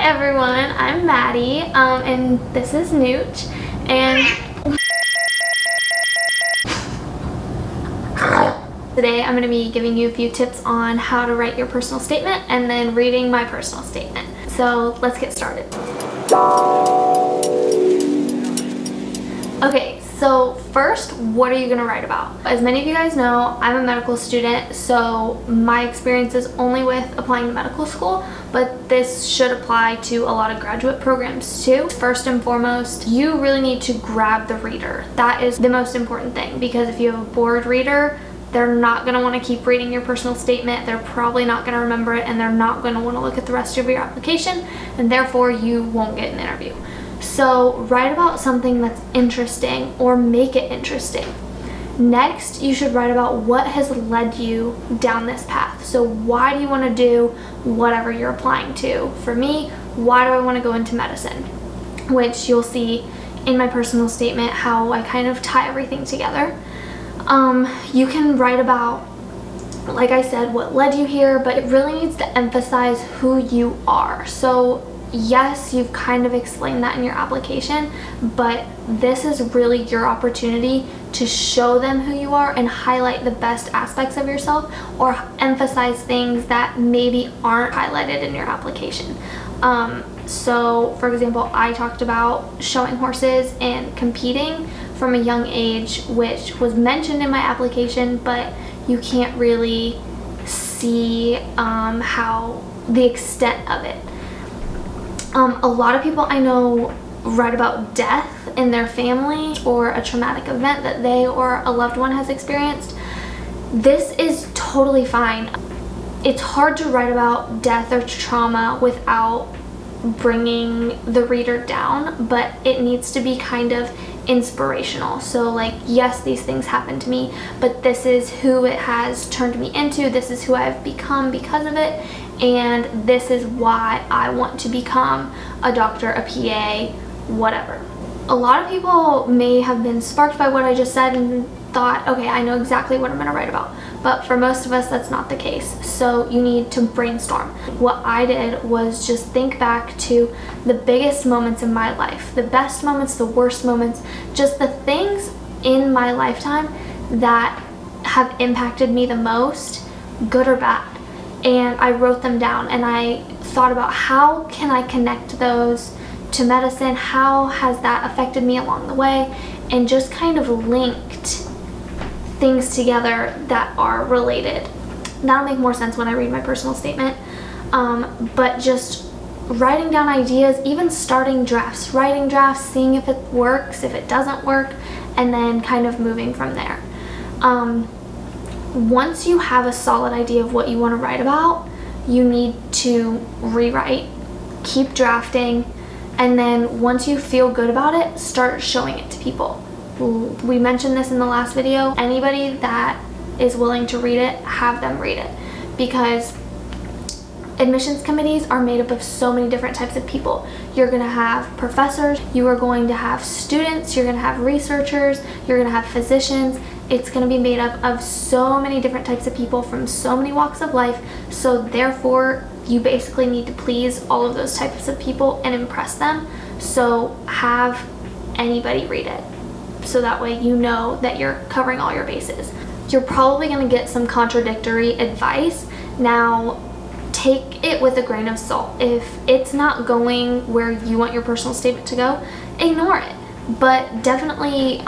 everyone, I'm Maddie, and this is Nooch, and today I'm going to be giving you a few tips on how to write your personal statement and then reading my personal statement. So let's get started. Okay, so first, what are you going to write about? As many of you guys know, I'm a medical student, so my experience is only with applying to medical school, but this should apply to a lot of graduate programs too. First and foremost, you really need to grab the reader. That is the most important thing, because if you have a bored reader, they're not going to want to keep reading your personal statement, they're probably not going to remember it, and they're not going to want to look at the rest of your application, and therefore you won't get an interview. So write about something that's interesting or make it interesting. Next, you should write about what has led you down this path. So why do you want to do whatever you're applying to? For me, why do I want to go into medicine? Which you'll see in my personal statement how I kind of tie everything together. You can write about, like I said, what led you here, but it really needs to emphasize who you are. So yes, you've kind of explained that in your application, but this is really your opportunity to show them who you are and highlight the best aspects of yourself, or emphasize things that maybe aren't highlighted in your application. So for example, I talked about showing horses and competing from a young age, which was mentioned in my application, but you can't really see how the extent of it. A lot of people I know write about death in their family or a traumatic event that they or a loved one has experienced. This is totally fine. It's hard to write about death or trauma without bringing the reader down, but it needs to be kind of inspirational. So like, yes, these things happened to me, but this is who it has turned me into, this is who I've become because of it, and this is why I want to become a doctor, a PA, whatever. A lot of people may have been sparked by what I just said and thought, okay, I know exactly what I'm going to write about. But for most of us, that's not the case. So you need to brainstorm. What I did was just think back to the biggest moments in my life, the best moments, the worst moments, just the things in my lifetime that have impacted me the most, good or bad. And I wrote them down, and I thought about how can I connect those to medicine, how has that affected me along the way, and just kind of linked things together that are related. That'll make more sense when I read my personal statement, but just writing down ideas, even starting drafts, writing drafts, seeing if it works, if it doesn't work, and then kind of moving from there. Once you have a solid idea of what you want to write about, you need to rewrite, keep drafting, and then once you feel good about it, start showing it to people. We mentioned this in the last video. Anybody that is willing to read it, have them read it, because admissions committees are made up of so many different types of people. You're going to have professors, you are going to have students, you're going to have researchers, you're going to have physicians. It's going to be made up of so many different types of people from so many walks of life, so therefore you basically need to please all of those types of people and impress them. So have anybody read it, so that way you know that you're covering all your bases. You're probably going to get some contradictory advice. Now, take it with a grain of salt. If it's not going where you want your personal statement to go, ignore it. But definitely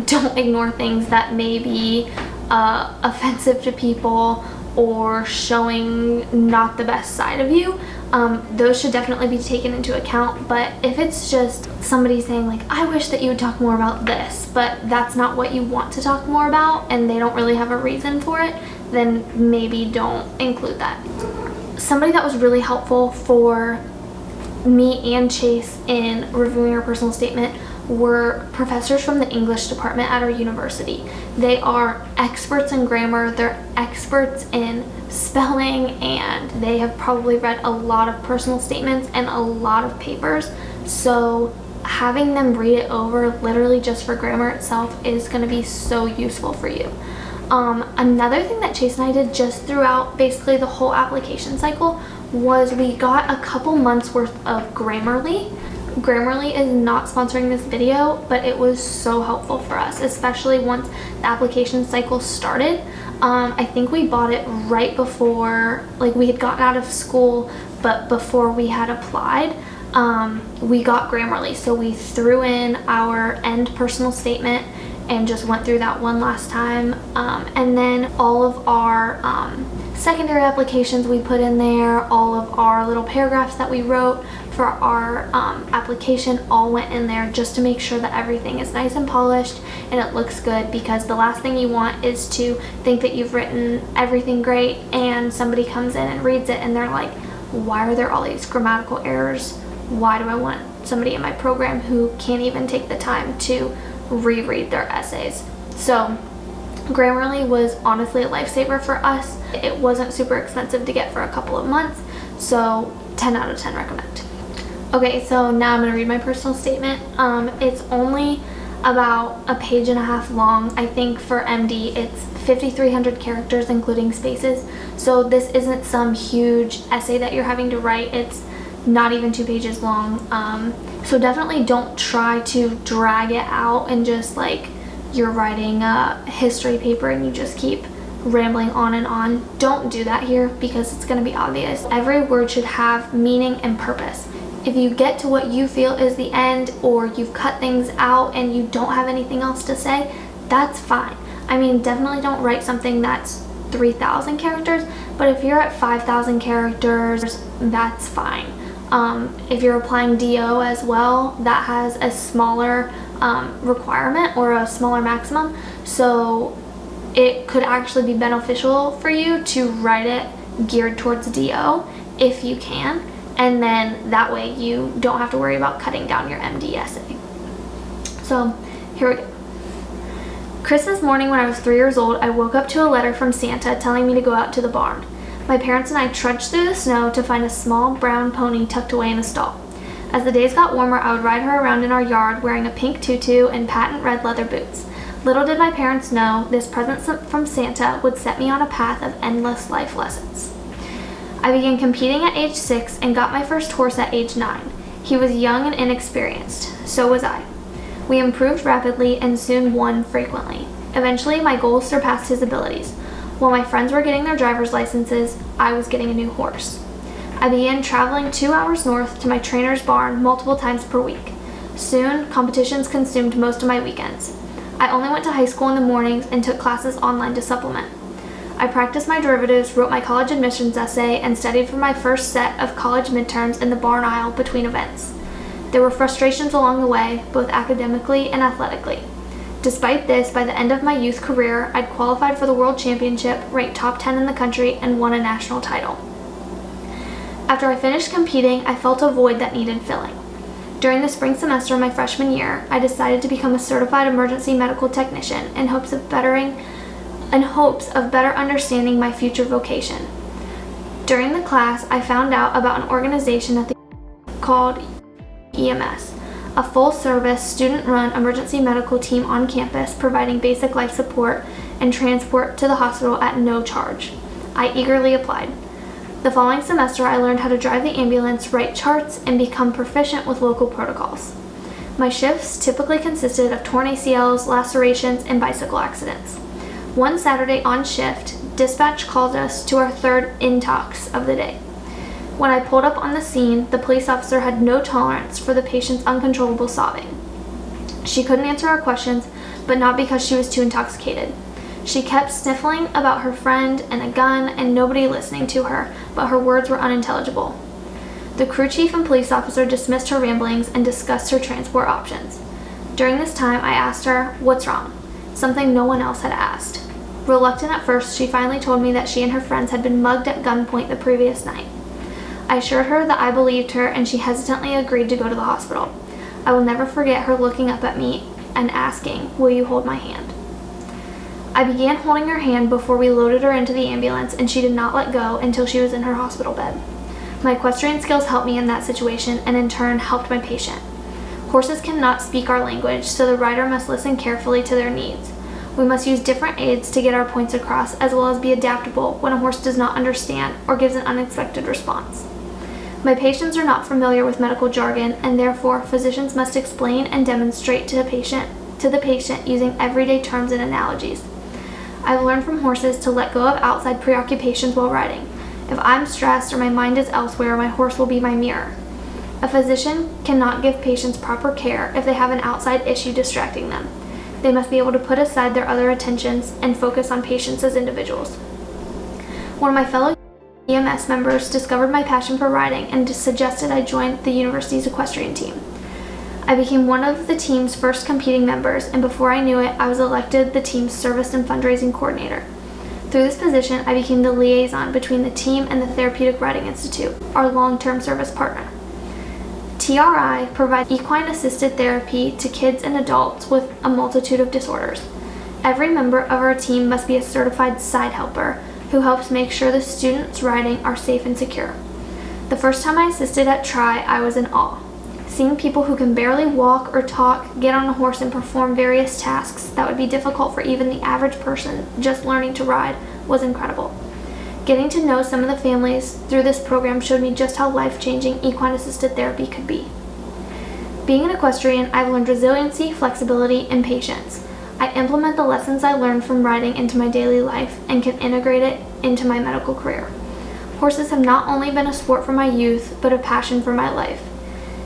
don't ignore things that may be offensive to people or showing not the best side of you. Those should definitely be taken into account. But if it's just somebody saying like, I wish that you would talk more about this, but that's not what you want to talk more about and they don't really have a reason for it, then maybe don't include that. Somebody that was really helpful for me and Chase in reviewing our personal statement were professors from the English department at our university. They are experts in grammar, they're experts in spelling, and they have probably read a lot of personal statements and a lot of papers. So having them read it over literally just for grammar itself is going to be so useful for you. Another thing that Chase and I did just throughout basically the whole application cycle was we got a couple months worth of Grammarly. Grammarly is not sponsoring this video, but it was so helpful for us, especially once the application cycle started. I think we bought it right before, like, we had gotten out of school, but before we had applied. We got Grammarly, so we threw in our end personal statement and just went through that one last time, and then all of our secondary applications we put in there, all of our little paragraphs that we wrote for our application all went in there, just to make sure that everything is nice and polished and it looks good, because the last thing you want is to think that you've written everything great and somebody comes in and reads it and they're like, why are there all these grammatical errors? Why do I want somebody in my program who can't even take the time to reread their essays? So Grammarly was honestly a lifesaver for us. It wasn't super expensive to get for a couple of months, so 10 out of 10 recommend. Okay, so now I'm going to read my personal statement. It's only about a page and a half long. I think for MD it's 5,300 characters including spaces, so this isn't some huge essay that you're having to write. It's not even 2 pages long, so definitely don't try to drag it out and just like you're writing a history paper and you just keep rambling on and on. Don't do that here, because it's going to be obvious. Every word should have meaning and purpose. If you get to what you feel is the end, or you've cut things out and you don't have anything else to say, that's fine. I mean, definitely don't write something that's 3,000 characters, but if you're at 5,000 characters, that's fine. If you're applying DO as well, that has a smaller requirement or a smaller maximum, so it could actually be beneficial for you to write it geared towards DO if you can, and then that way you don't have to worry about cutting down your MD essay. So here we go. Christmas morning when I was 3 years old, I woke up to a letter from Santa telling me to go out to the barn. My parents and I trudged through the snow to find a small brown pony tucked away in a stall. As the days got warmer, I would ride her around in our yard wearing a pink tutu and patent red leather boots. Little did my parents know this present from Santa would set me on a path of endless life lessons. I began competing at age 6 and got my first horse at age 9. He was young and inexperienced, so was I. We improved rapidly and soon won frequently. Eventually, my goals surpassed his abilities. While my friends were getting their driver's licenses, I was getting a new horse. I began traveling 2 hours north to my trainer's barn multiple times per week. Soon, competitions consumed most of my weekends. I only went to high school in the mornings and took classes online to supplement. I practiced my derivatives, wrote my college admissions essay, and studied for my first set of college midterms in the barn aisle between events. There were frustrations along the way, both academically and athletically. Despite this, by the end of my youth career, I'd qualified for the World Championship, ranked top 10 in the country, and won a national title. After I finished competing, I felt a void that needed filling. During the spring semester of my freshman year, I decided to become a certified emergency medical technician in hopes of better understanding my future vocation. During the class, I found out about an organization at the called EMS, a full-service, student-run emergency medical team on campus providing basic life support and transport to the hospital at no charge. I eagerly applied. The following semester, I learned how to drive the ambulance, write charts, and become proficient with local protocols. My shifts typically consisted of torn ACLs, lacerations, and bicycle accidents. One Saturday on shift, dispatch called us to our third intox of the day. When I pulled up on the scene, the police officer had no tolerance for the patient's uncontrollable sobbing. She couldn't answer our questions, but not because she was too intoxicated. She kept sniffling about her friend and a gun and nobody listening to her, but her words were unintelligible. The crew chief and police officer dismissed her ramblings and discussed her transport options. During this time, I asked her, "What's wrong?" Something no one else had asked. Reluctant at first, she finally told me that she and her friends had been mugged at gunpoint the previous night. I assured her that I believed her, and she hesitantly agreed to go to the hospital. I will never forget her looking up at me and asking, "Will you hold my hand?" I began holding her hand before we loaded her into the ambulance, and she did not let go until she was in her hospital bed. My equestrian skills helped me in that situation, and in turn helped my patient. Horses cannot speak our language, so the rider must listen carefully to their needs. We must use different aids to get our points across, as well as be adaptable when a horse does not understand or gives an unexpected response. My patients are not familiar with medical jargon, and therefore physicians must explain and demonstrate to the patient using everyday terms and analogies. I've learned from horses to let go of outside preoccupations while riding. If I'm stressed or my mind is elsewhere, my horse will be my mirror. A physician cannot give patients proper care if they have an outside issue distracting them. They must be able to put aside their other attentions and focus on patients as individuals. One of my fellow EMS members discovered my passion for riding and suggested I join the university's equestrian team. I became one of the team's first competing members, and before I knew it, I was elected the team's service and fundraising coordinator. Through this position, I became the liaison between the team and the Therapeutic Riding Institute, our long-term service partner. TRI provides equine-assisted therapy to kids and adults with a multitude of disorders. Every member of our team must be a certified side helper who helps make sure the students riding are safe and secure. The first time I assisted at TRI, I was in awe. Seeing people who can barely walk or talk get on a horse and perform various tasks that would be difficult for even the average person just learning to ride was incredible. Getting to know some of the families through this program showed me just how life-changing equine-assisted therapy could be. Being an equestrian, I've learned resiliency, flexibility, and patience. I implement the lessons I learned from riding into my daily life and can integrate it into my medical career. Horses have not only been a sport for my youth, but a passion for my life.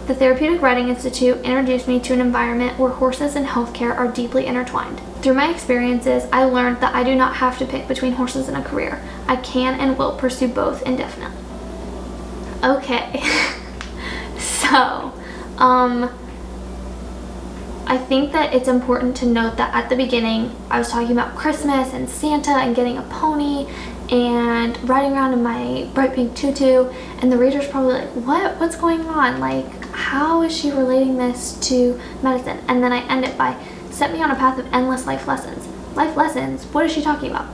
The Therapeutic Riding Institute introduced me to an environment where horses and healthcare are deeply intertwined. Through my experiences, I learned that I do not have to pick between horses and a career. I can and will pursue both indefinitely. Okay, so, I think that it's important to note that at the beginning, I was talking about Christmas and Santa and getting a pony and riding around in my bright pink tutu, and the reader's probably like, what's going on? Like, how is she relating this to medicine? And then I end it by, set me on a path of endless life lessons. Life lessons? What is she talking about?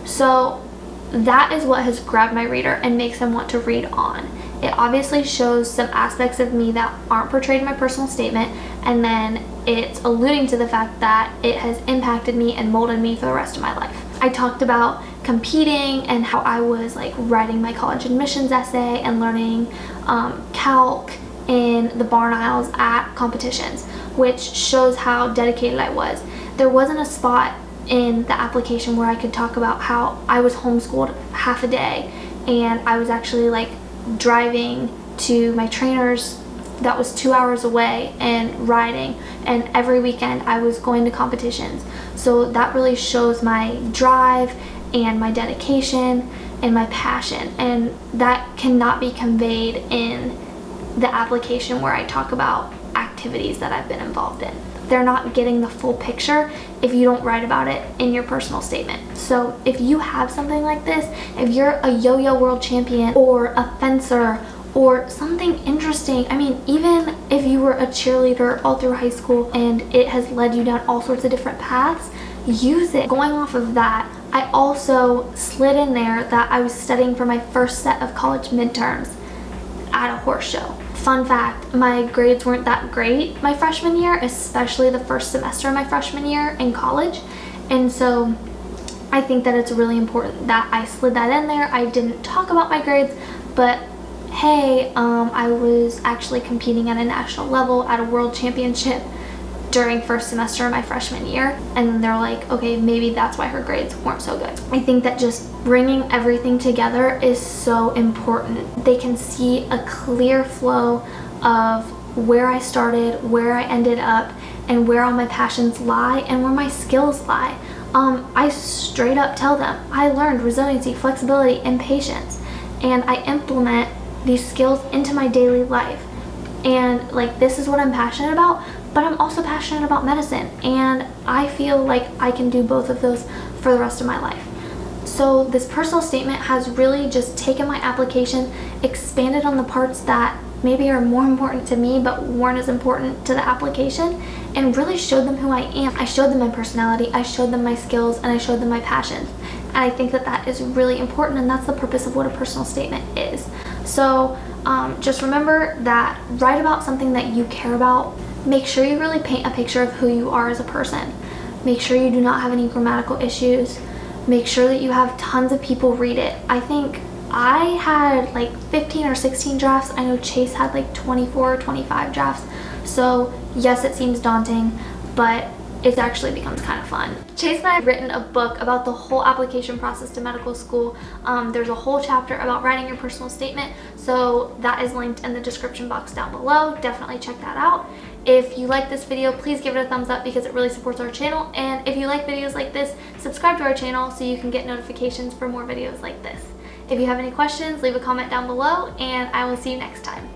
So that is what has grabbed my reader and makes them want to read on. It obviously shows some aspects of me that aren't portrayed in my personal statement, and then it's alluding to the fact that it has impacted me and molded me for the rest of my life. I talked about competing and how I was like writing my college admissions essay and learning calc in the barn aisles at competitions, which shows how dedicated I was. There wasn't a spot in the application where I could talk about how I was homeschooled half a day and I was actually like driving to my trainer's that was 2 hours away and riding, and every weekend I was going to competitions. So that really shows my drive and my dedication and my passion, and that cannot be conveyed in the application where I talk about activities that I've been involved in. They're not getting the full picture if you don't write about it in your personal statement. So if you have something like this, if you're a yo-yo world champion or a fencer or something interesting, I mean, even if you were a cheerleader all through high school and it has led you down all sorts of different paths, use it. Going off of that, I also slid in there that I was studying for my first set of college midterms at a horse show. Fun fact, my grades weren't that great my freshman year, especially the first semester of my freshman year in college. And so I think that it's really important that I slid that in there. I didn't talk about my grades, but hey, I was actually competing at a national level at a world championship during first semester of my freshman year, and then they're like, okay, maybe that's why her grades weren't so good. I think that just bringing everything together is so important. They can see a clear flow of where I started, where I ended up, and where all my passions lie and where my skills lie. I straight up tell them I learned resiliency, flexibility, and patience, and I implement these skills into my daily life. And like, this is what I'm passionate about, but I'm also passionate about medicine, and I feel like I can do both of those for the rest of my life. So this personal statement has really just taken my application, expanded on the parts that maybe are more important to me but weren't as important to the application, and really showed them who I am. I showed them my personality, I showed them my skills, and I showed them my passions. And I think that that is really important, and that's the purpose of what a personal statement is. So just remember that, write about something that you care about. Make sure you really paint a picture of who you are as a person. Make sure you do not have any grammatical issues. Make sure that you have tons of people read it. I think I had like 15 or 16 drafts. I know Chase had like 24 or 25 drafts. So yes, it seems daunting, but it actually becomes kind of fun. Chase and I have written a book about the whole application process to medical school. There's a whole chapter about writing your personal statement, so that is linked in the description box down below. Definitely check that out. If you like this video, please give it a thumbs up because it really supports our channel. And if you like videos like this, subscribe to our channel so you can get notifications for more videos like this. If you have any questions, leave a comment down below, and I will see you next time.